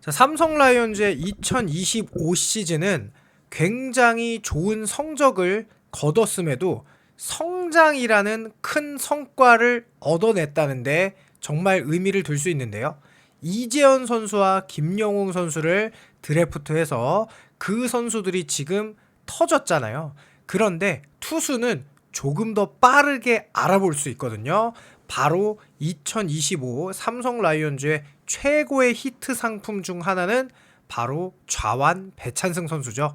자, 삼성 라이온즈의 2025 시즌은 굉장히 좋은 성적을 거뒀음에도 성장이라는 큰 성과를 얻어냈다는데 정말 의미를 둘 수 있는데요. 이재현 선수와 김영웅 선수를 드래프트해서 그 선수들이 지금 터졌잖아요. 그런데 투수는 조금 더 빠르게 알아볼 수 있거든요. 바로 2025 삼성 라이온즈의 최고의 히트 상품 중 하나는 바로 좌완 배찬승 선수죠.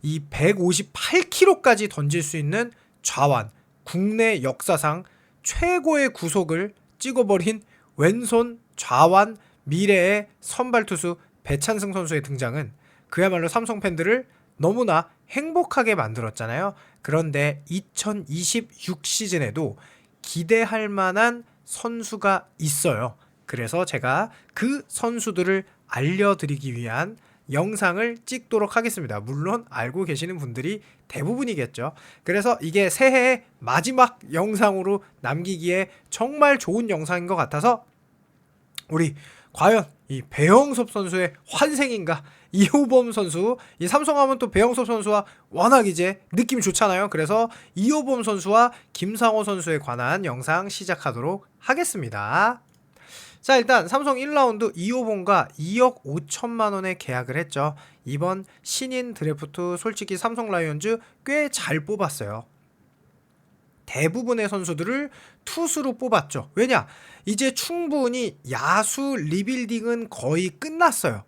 이 158km까지 던질 수 있는 좌완, 국내 역사상 최고의 구속을 찍어버린 왼손 좌완 미래의 선발 투수 배찬승 선수의 등장은 그야말로 삼성 팬들을 너무나 행복하게 만들었잖아요. 그런데 2026 시즌에도 기대할 만한 선수가 있어요. 그래서 제가 그 선수들을 알려드리기 위한 영상을 찍도록 하겠습니다. 물론 알고 계시는 분들이 대부분이겠죠. 그래서 이게 새해의 마지막 영상으로 남기기에 정말 좋은 영상인 것 같아서 우리 과연 이 배영섭 선수의 환생인가? 이호범 선수, 이 삼성하면 또 배영섭 선수와 워낙 이제 느낌이 좋잖아요. 그래서 이호범 선수와 김상호 선수에 관한 영상 시작하도록 하겠습니다. 자, 일단 삼성 1라운드 이호범과 2억 5천만 원에 계약을 했죠. 이번 신인 드래프트 솔직히 삼성 라이온즈 꽤 잘 뽑았어요. 대부분의 선수들을 투수로 뽑았죠. 왜냐? 이제 충분히 야수 리빌딩은 거의 끝났어요.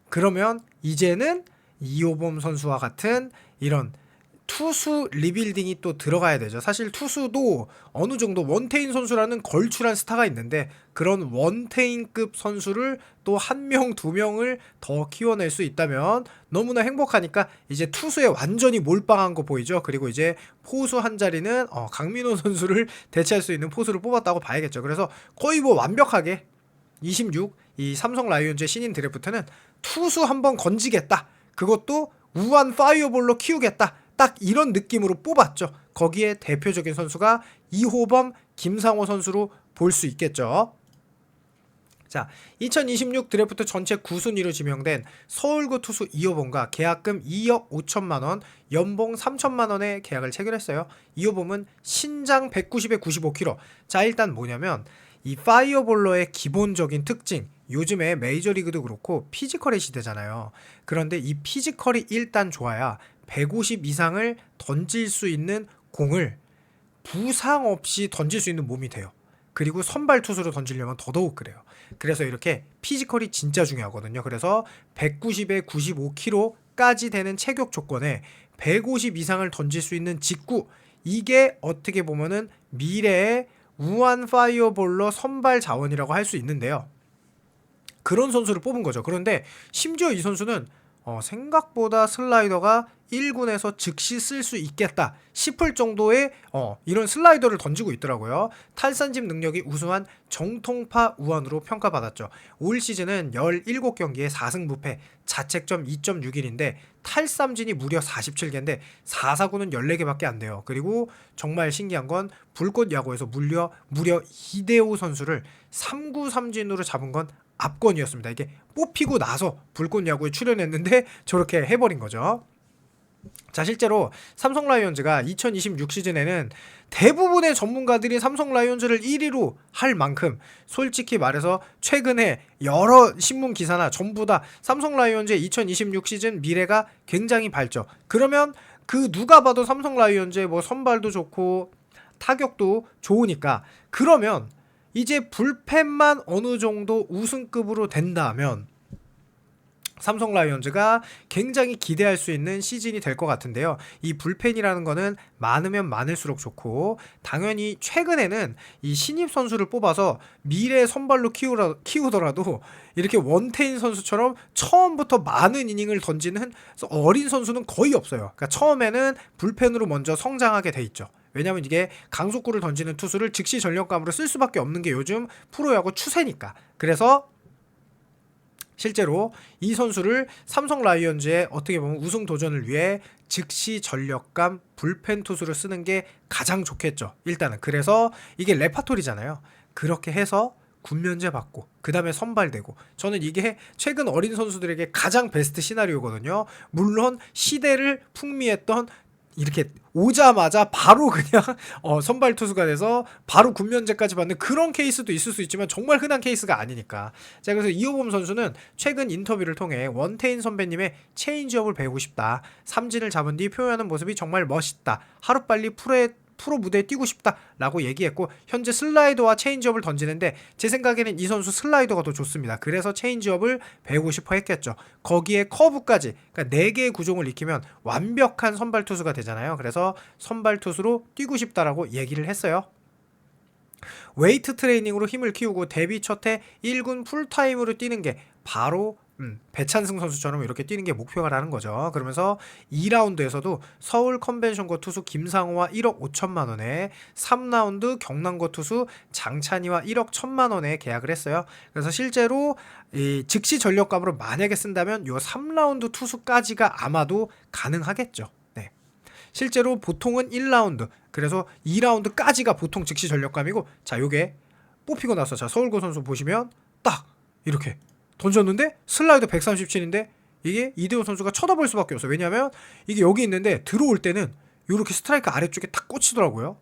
그러면 이제는 이호범 선수와 같은 이런 투수 리빌딩이 또 들어가야 되죠. 사실 투수도 어느 정도 원태인 선수라는 걸출한 스타가 있는데 그런 원태인급 선수를 또 한 명, 두 명을 더 키워낼 수 있다면 너무나 행복하니까 이제 투수에 완전히 몰빵한 거 보이죠. 그리고 이제 포수 한 자리는 강민호 선수를 대체할 수 있는 포수를 뽑았다고 봐야겠죠. 그래서 거의 뭐 완벽하게 26, 이 삼성 라이온즈의 신인 드래프트는 투수 한번 건지겠다. 그것도 우한 파이어볼로 키우겠다. 딱 이런 느낌으로 뽑았죠. 거기에 대표적인 선수가 이호범, 김상호 선수로 볼 수 있겠죠. 자, 2026 드래프트 전체 9순위로 지명된 서울구 투수 이호범과 계약금 2억 5천만 원, 연봉 3천만 원의 계약을 체결했어요. 이호범은 신장 190에 95kg. 자, 일단 뭐냐면 이 파이어볼러의 기본적인 특징, 요즘에 메이저리그도 그렇고 피지컬의 시대잖아요. 그런데 이 피지컬이 일단 좋아야 150 이상을 던질 수 있는 공을 부상 없이 던질 수 있는 몸이 돼요. 그리고 선발 투수로 던지려면 더더욱 그래요. 그래서 이렇게 피지컬이 진짜 중요하거든요. 그래서 190에 95kg까지 되는 체격 조건에 150 이상을 던질 수 있는 직구, 이게 어떻게 보면은 미래의 우한 파이어볼러 선발 자원이라고 할 수 있는데요. 그런 선수를 뽑은 거죠. 그런데 심지어 이 선수는 생각보다 슬라이더가 1군에서 즉시 쓸 수 있겠다 싶을 정도의 이런 슬라이더를 던지고 있더라고요. 탈삼진 능력이 우수한 정통파 우완으로 평가받았죠. 올 시즌은 17경기에 4승 무패, 자책점 2.61인데 탈삼진이 무려 47개인데 4사구는 14개밖에 안 돼요. 그리고 정말 신기한 건 불꽃 야구에서 무려 2대5 선수를 3구 삼진으로 잡은 건 압권이었습니다. 이게 뽑히고 나서 불꽃 야구에 출연했는데 저렇게 해버린 거죠. 자, 실제로 삼성 라이온즈가 2026 시즌에는 대부분의 전문가들이 삼성 라이온즈를 1위로 할 만큼 솔직히 말해서 최근에 여러 신문 기사나 전부 다 삼성 라이온즈의 2026 시즌 미래가 굉장히 밝죠. 그러면 그 누가 봐도 삼성 라이온즈의 뭐 선발도 좋고 타격도 좋으니까, 그러면 이제 불펜만 어느 정도 우승급으로 된다면 삼성 라이온즈가 굉장히 기대할 수 있는 시즌이 될 것 같은데요. 이 불펜이라는 거는 많으면 많을수록 좋고, 당연히 최근에는 이 신입 선수를 뽑아서 미래 선발로 키우더라도 이렇게 원태인 선수처럼 처음부터 많은 이닝을 던지는 어린 선수는 거의 없어요. 그러니까 처음에는 불펜으로 먼저 성장하게 돼 있죠. 왜냐면 이게 강속구를 던지는 투수를 즉시 전력감으로 쓸 수밖에 없는 게 요즘 프로야구 추세니까. 그래서 실제로 이 선수를 삼성 라이온즈의 어떻게 보면 우승 도전을 위해 즉시 전력감 불펜 투수를 쓰는 게 가장 좋겠죠. 일단은 그래서 이게 레파토리잖아요. 그렇게 해서 군면제 받고 그 다음에 선발되고, 저는 이게 최근 어린 선수들에게 가장 베스트 시나리오거든요. 물론 시대를 풍미했던, 이렇게 오자마자 바로 그냥 선발 투수가 돼서 바로 군면제까지 받는 그런 케이스도 있을 수 있지만 정말 흔한 케이스가 아니니까. 자, 그래서 이호범 선수는 최근 인터뷰를 통해 원태인 선배님의 체인지업을 배우고 싶다, 삼진을 잡은 뒤 표현하는 모습이 정말 멋있다, 하루빨리 프로 무대에 뛰고 싶다라고 얘기했고, 현재 슬라이더와 체인지업을 던지는데 제 생각에는 이 선수 슬라이더가 더 좋습니다. 그래서 체인지업을 배우고 싶어 했겠죠. 거기에 커브까지, 그러니까 4개의 구종을 익히면 완벽한 선발 투수가 되잖아요. 그래서 선발 투수로 뛰고 싶다라고 얘기를 했어요. 웨이트 트레이닝으로 힘을 키우고 데뷔 첫해 1군 풀타임으로 뛰는 게 바로 배찬승 선수처럼 이렇게 뛰는 게 목표라는 거죠. 그러면서 2라운드에서도 서울 컨벤션고 투수 김상호와 1억 5천만 원에, 3라운드 경남고 투수 장찬희와 1억 1천만 원에 계약을 했어요. 그래서 실제로 이 즉시 전력감으로 만약에 쓴다면 요 3라운드 투수까지가 아마도 가능하겠죠. 네. 실제로 보통은 1라운드, 그래서 2라운드까지가 보통 즉시 전력감이고, 자, 요게 뽑히고 나서 자, 서울고 선수 보시면 딱 이렇게 던졌는데 슬라이더 137인데 이게 이대호 선수가 쳐다볼 수밖에 없어요. 왜냐하면 이게 여기 있는데 들어올 때는 이렇게 스트라이크 아래쪽에 딱 꽂히더라고요.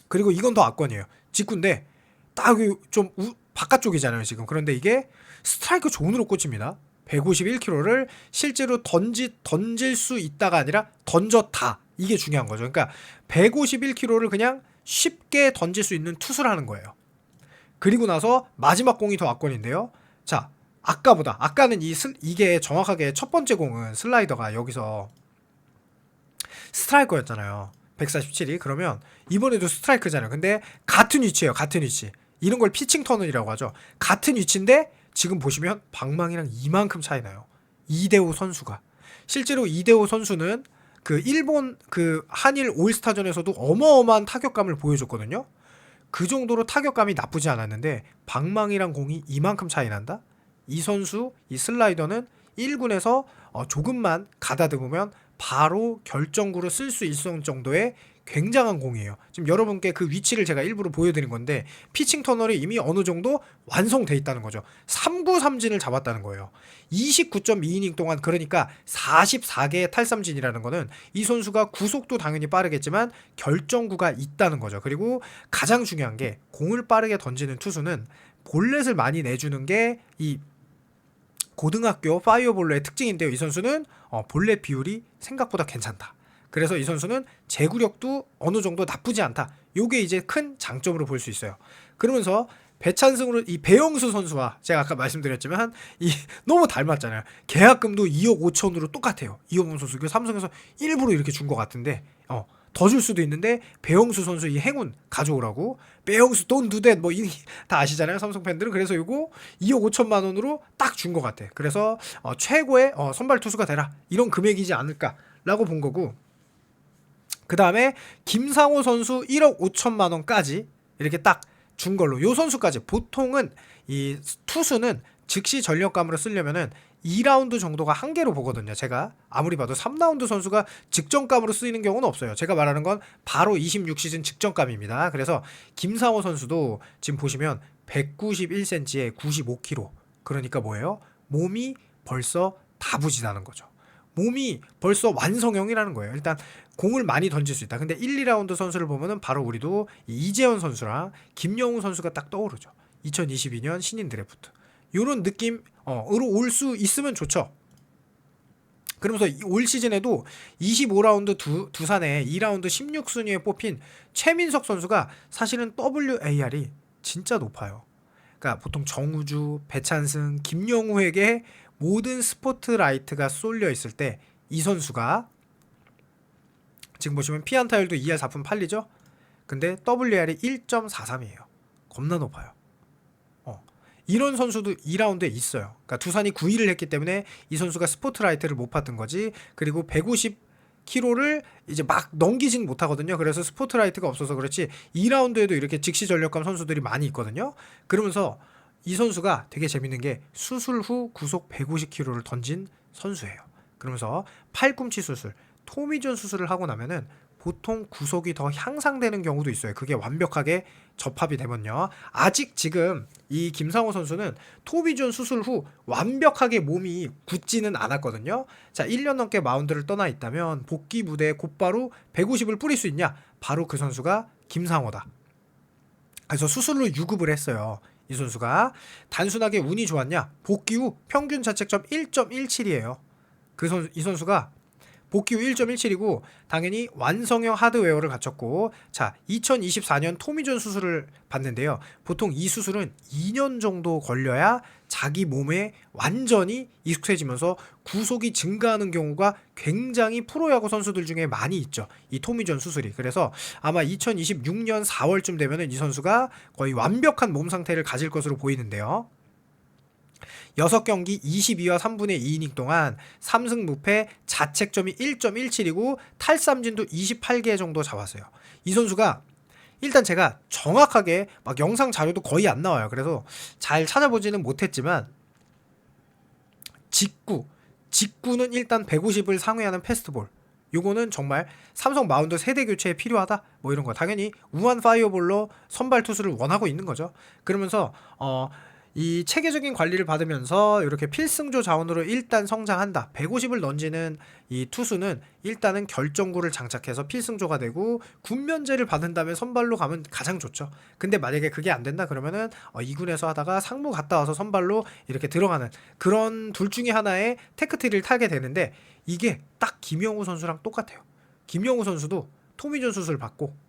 그리고 이건 더 압권이에요. 직구인데 딱 좀 바깥쪽이잖아요 지금. 그런데 이게 스트라이크 존으로 꽂힙니다. 151km를 실제로 던질 수 있다가 아니라 던졌다, 이게 중요한 거죠. 그러니까 151km를 그냥 쉽게 던질 수 있는 투수라는 거예요. 그리고 나서 마지막 공이 더 압권인데요. 자, 아까는 이게 정확하게 첫 번째 공은 슬라이더가 여기서 스트라이커였잖아요. 147이. 그러면 이번에도 스트라이크잖아요. 근데 같은 위치예요. 같은 위치. 이런 걸 피칭 터널이라고 하죠. 같은 위치인데 지금 보시면 방망이랑 이만큼 차이 나요. 이대호 선수가. 실제로 이대호 선수는 그 일본 그 한일 올스타전에서도 어마어마한 타격감을 보여줬거든요. 그 정도로 타격감이 나쁘지 않았는데 방망이랑 공이 이만큼 차이 난다? 이 선수, 이 슬라이더는 1군에서 조금만 가다듬으면 바로 결정구로 쓸 수 있을 정도의 굉장한 공이에요. 지금 여러분께 그 위치를 제가 일부러 보여드린 건데 피칭 터널이 이미 어느 정도 완성돼 있다는 거죠. 3구 삼진을 잡았다는 거예요. 29.2이닝 동안, 그러니까 44개의 탈삼진이라는 거는 이 선수가 구속도 당연히 빠르겠지만 결정구가 있다는 거죠. 그리고 가장 중요한 게 공을 빠르게 던지는 투수는 볼넷을 많이 내주는 게 이 고등학교 파이어볼로의 특징인데요. 이 선수는 볼넷 비율이 생각보다 괜찮다. 그래서 이 선수는 제구력도 어느 정도 나쁘지 않다. 요게 이제 큰 장점으로 볼 수 있어요. 그러면서 배찬승으로 이 배영수 선수와 제가 아까 말씀드렸지만 이 너무 닮았잖아요. 계약금도 2억 5천으로 똑같아요. 이호범 선수 그 삼성에서 일부러 이렇게 준 것 같은데 더 줄 수도 있는데 배영수 선수 이 행운 가져오라고, 배영수 돈 두댓 뭐 다 아시잖아요 삼성 팬들은. 그래서 이거 2억 5천만 원으로 딱 준 것 같아. 그래서 최고의 선발 투수가 되라, 이런 금액이지 않을까라고 본 거고, 그 다음에 김상호 선수 1억 5천만 원까지 이렇게 딱 준 걸로, 요 선수까지. 보통은 이 투수는 즉시 전력감으로 쓰려면은 2라운드 정도가 한계로 보거든요. 제가 아무리 봐도 3라운드 선수가 직전감으로 쓰이는 경우는 없어요. 제가 말하는 건 바로 26시즌 직전감입니다. 그래서 김상호 선수도 지금 보시면 191cm에 95kg. 그러니까 뭐예요? 몸이 벌써 다부진하는 거죠. 몸이 벌써 완성형이라는 거예요. 일단 공을 많이 던질 수 있다. 근데 1, 2라운드 선수를 보면은 바로 우리도 이재현 선수랑 김영우 선수가 딱 떠오르죠. 2022년 신인 드래프트. 요런 느낌으로 올 수 있으면 좋죠. 그러면서 올 시즌에도 25라운드 두산에 2라운드 16순위에 뽑힌 최민석 선수가 사실은 WAR이 진짜 높아요. 그러니까 보통 정우주, 배찬승, 김영우에게 모든 스포트라이트가 쏠려 있을 때 이 선수가 지금 보시면 피안타율도 2할 4푼 8리죠. 근데 WR이 1.43이에요. 겁나 높아요. 이런 선수도 2라운드에 있어요. 그러니까 두산이 9위를 했기 때문에 이 선수가 스포트라이트를 못 받은 거지. 그리고 150km를 이제 막 넘기진 못하거든요. 그래서 스포트라이트가 없어서 그렇지 2라운드에도 이렇게 즉시 전력감 선수들이 많이 있거든요. 그러면서 이 선수가 되게 재밌는 게 수술 후 구속 150km를 던진 선수예요. 그러면서 팔꿈치 수술, 토미존 수술을 하고 나면은 보통 구속이 더 향상되는 경우도 있어요. 그게 완벽하게 접합이 되면요. 아직 지금 이 김상호 선수는 토미존 수술 후 완벽하게 몸이 굳지는 않았거든요. 자, 1년 넘게 마운드를 떠나 있다면 복귀 무대에 곧바로 150을 뿌릴 수 있냐? 바로 그 선수가 김상호다. 그래서 수술로 유급을 했어요. 이 선수가 단순하게 운이 좋았냐? 복귀 후 평균 자책점 1.17이에요. 이 선수가 복귀 후 1.17이고 당연히 완성형 하드웨어를 갖췄고, 자, 2024년 토미존 수술을 받는데요. 보통 이 수술은 2년 정도 걸려야 자기 몸에 완전히 익숙해지면서 구속이 증가하는 경우가 굉장히 프로야구 선수들 중에 많이 있죠. 이 토미존 수술이. 그래서 아마 2026년 4월쯤 되면은 이 선수가 거의 완벽한 몸 상태를 가질 것으로 보이는데요. 6경기 22와 3분의 2이닝 동안 3승 무패, 자책점이 1.17이고 탈삼진도 28개 정도 잡았어요. 이 선수가 일단 제가 정확하게 막 영상 자료도 거의 안 나와요. 그래서 잘 찾아보지는 못했지만 직구는 일단 150을 상회하는 패스트볼. 요거는 정말 삼성 마운드 세대 교체에 필요하다. 뭐 이런 거. 당연히 우한 파이어볼로 선발 투수를 원하고 있는 거죠. 그러면서 이 체계적인 관리를 받으면서 이렇게 필승조 자원으로 일단 성장한다. 150을 던지는 이 투수는 일단은 결정구를 장착해서 필승조가 되고 군면제를 받은 다음에 선발로 가면 가장 좋죠. 근데 만약에 그게 안 된다 그러면은 2군에서 하다가 상무 갔다 와서 선발로 이렇게 들어가는 그런 둘 중에 하나의 테크트리를 타게 되는데, 이게 딱 김영우 선수랑 똑같아요. 김영우 선수도 토미존 수술 받고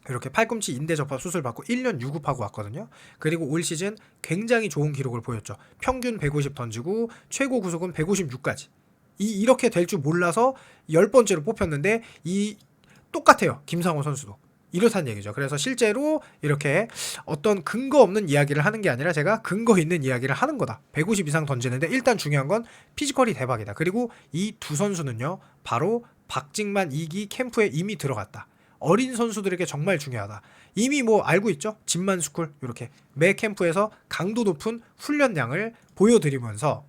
이렇게 팔꿈치 인대 접합 수술 받고 1년 유급하고 왔거든요. 그리고 올 시즌 굉장히 좋은 기록을 보였죠. 평균 150 던지고 최고 구속은 156까지. 이렇게 될 줄 몰라서 10번째로 뽑혔는데 똑같아요. 김상호 선수도. 이렇다는 얘기죠. 그래서 실제로 이렇게 어떤 근거 없는 이야기를 하는 게 아니라 제가 근거 있는 이야기를 하는 거다. 150 이상 던지는데 일단 중요한 건 피지컬이 대박이다. 그리고 이 두 선수는요, 바로 박직만 2기 캠프에 이미 들어갔다. 어린 선수들에게 정말 중요하다. 이미 뭐 알고 있죠? 진만스쿨 이렇게 매 캠프에서 강도 높은 훈련량을 보여드리면서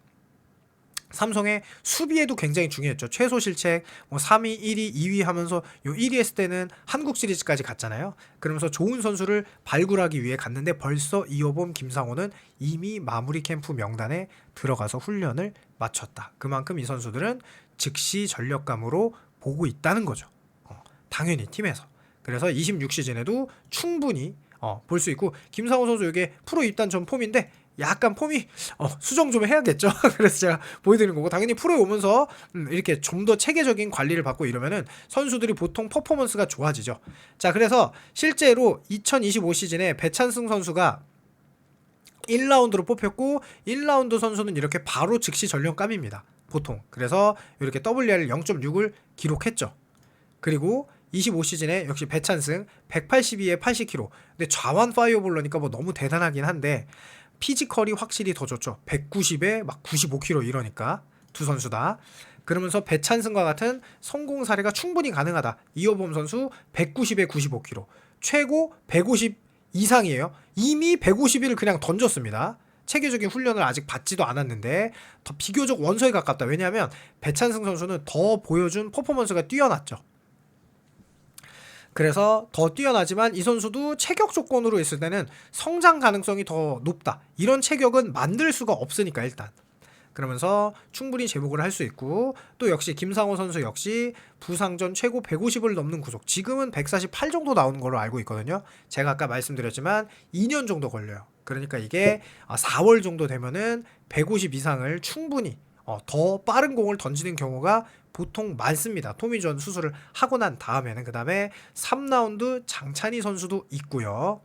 삼성의 수비에도 굉장히 중요했죠. 최소 실책, 3위, 1위, 2위 하면서 요 1위 했을 때는 한국 시리즈까지 갔잖아요. 그러면서 좋은 선수를 발굴하기 위해 갔는데 벌써 이호범, 김상호는 이미 마무리 캠프 명단에 들어가서 훈련을 마쳤다. 그만큼 이 선수들은 즉시 전력감으로 보고 있다는 거죠. 당연히 팀에서. 그래서 26시즌에도 충분히 볼 수 있고, 김상호 선수 이게 프로 입단 전 폼인데 약간 폼이 수정 좀 해야겠죠. 그래서 제가 보여드리는 거고, 당연히 프로에 오면서 이렇게 좀 더 체계적인 관리를 받고 이러면은 선수들이 보통 퍼포먼스가 좋아지죠. 자, 그래서 실제로 2025 시즌에 배찬승 선수가 1라운드로 뽑혔고 1라운드 선수는 이렇게 바로 즉시 전력감입니다. 보통. 그래서 이렇게 WR 0.6을 기록했죠. 그리고 25 시즌에 역시 배찬승 182에 80kg. 근데 좌완 파이어볼러니까 뭐 너무 대단하긴 한데 피지컬이 확실히 더 좋죠. 190에 막 95kg 이러니까 두 선수 다. 그러면서 배찬승과 같은 성공 사례가 충분히 가능하다. 이호범 선수 190에 95kg. 최고 150 이상이에요. 이미 151을 그냥 던졌습니다. 체계적인 훈련을 아직 받지도 않았는데 더 비교적 원서에 가깝다. 왜냐하면 배찬승 선수는 더 보여준 퍼포먼스가 뛰어났죠. 그래서 더 뛰어나지만 이 선수도 체격 조건으로 있을 때는 성장 가능성이 더 높다. 이런 체격은 만들 수가 없으니까 일단. 그러면서 충분히 제복을 할 수 있고, 또 역시 김상호 선수 역시 부상전 최고 150을 넘는 구속. 지금은 148 정도 나오는 걸로 알고 있거든요. 제가 아까 말씀드렸지만 2년 정도 걸려요. 그러니까 이게 4월 정도 되면은 150 이상을 충분히 더 빠른 공을 던지는 경우가 보통 많습니다. 토미존 수술을 하고 난 다음에는. 그 다음에 3라운드 장찬희 선수도 있고요.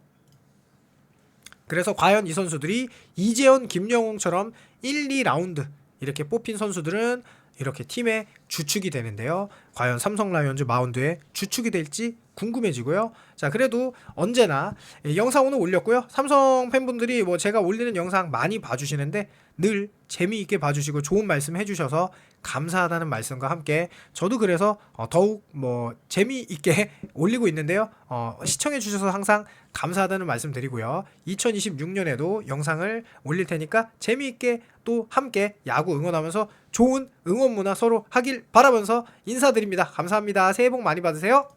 그래서 과연 이 선수들이 이재현, 김영웅처럼 1, 2라운드 이렇게 뽑힌 선수들은 이렇게 팀의 주축이 되는데요. 과연 삼성 라이온즈 마운드에 주축이 될지 궁금해지고요. 자, 그래도 언제나 영상 오늘 올렸고요. 삼성 팬분들이 뭐 제가 올리는 영상 많이 봐주시는데 늘 재미있게 봐주시고 좋은 말씀 해주셔서 감사하다는 말씀과 함께 저도 그래서 더욱 뭐 재미있게 올리고 있는데요. 시청해주셔서 항상 감사하다는 말씀 드리고요. 2026년에도 영상을 올릴 테니까 재미있게 또 함께 야구 응원하면서 좋은 응원 문화 서로 하길 바라면서 인사드립니다. 감사합니다. 새해 복 많이 받으세요.